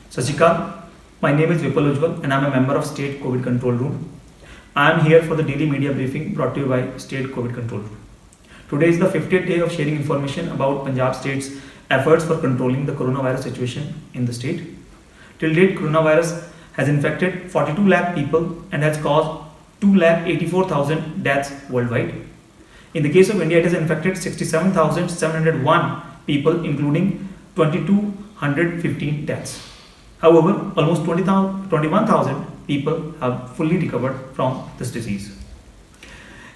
Sashikal, my name is Vipul Ujwal and I am a member of State COVID Control Room. I am here for the daily media briefing brought to you by State COVID Control Room. Today is the 50th day of sharing information about Punjab State's efforts for controlling the coronavirus situation in the state. Till date, coronavirus has infected 42 lakh people and has caused 2,84,000 deaths worldwide. In the case of India, it has infected 67,701 people, including 2,215 deaths. However, almost 21,000 people have fully recovered from this disease.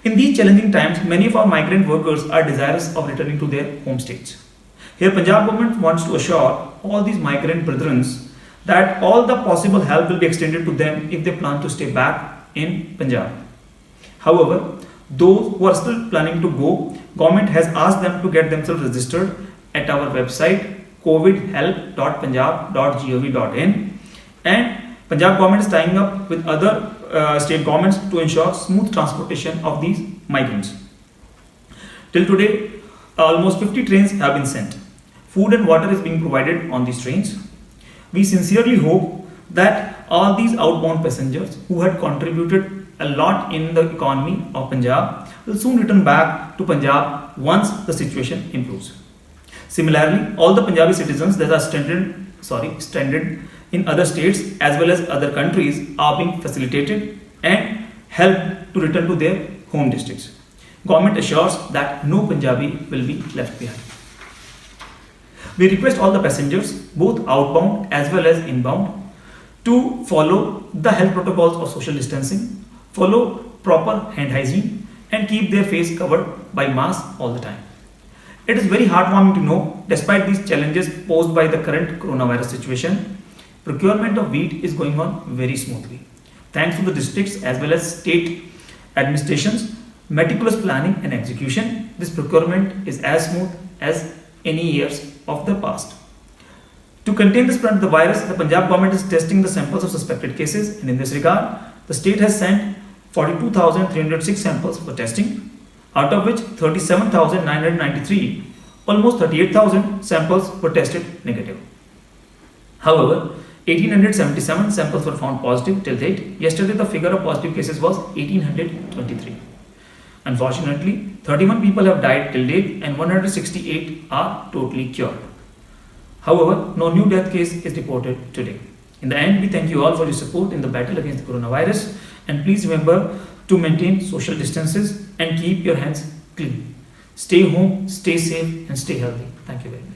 In these challenging times, many of our migrant workers are desirous of returning to their home states. Here, Punjab government wants to assure all these migrant brethren that all the possible help will be extended to them if they plan to stay back in Punjab. However, those who are still planning to go, government has asked them to get themselves registered at our website covidhelp.punjab.gov.in, and Punjab government is tying up with other state governments to ensure smooth transportation of these migrants. Till today, almost 50 trains have been sent. Food and water is being provided on these trains. We sincerely hope that all these outbound passengers who had contributed a lot in the economy of Punjab will soon return back to Punjab once the situation improves. Similarly, all the Punjabi citizens that are stranded in other states as well as other countries are being facilitated and helped to return to their home districts. Government assures that no Punjabi will be left behind. We request all the passengers, both outbound as well as inbound, to follow the health protocols of social distancing, follow proper hand hygiene, and keep their face covered by mask all the time. It is very heartwarming to know, despite these challenges posed by the current coronavirus situation, procurement of wheat is going on very smoothly. Thanks to the districts as well as state administrations, meticulous planning and execution, this procurement is as smooth as any years of the past. To contain the spread of the virus, the Punjab government is testing the samples of suspected cases, and in this regard, the state has sent 42,306 samples for testing, out of which 37,993, almost 38,000 samples were tested negative. However, 1,877 samples were found positive till date. Yesterday, the figure of positive cases was 1,823. Unfortunately, 31 people have died till date and 168 are totally cured. However, no new death case is reported today. In the end, we thank you all for your support in the battle against the coronavirus, and please remember to maintain social distances and keep your hands clean. Stay home, stay safe, and stay healthy. Thank you very much.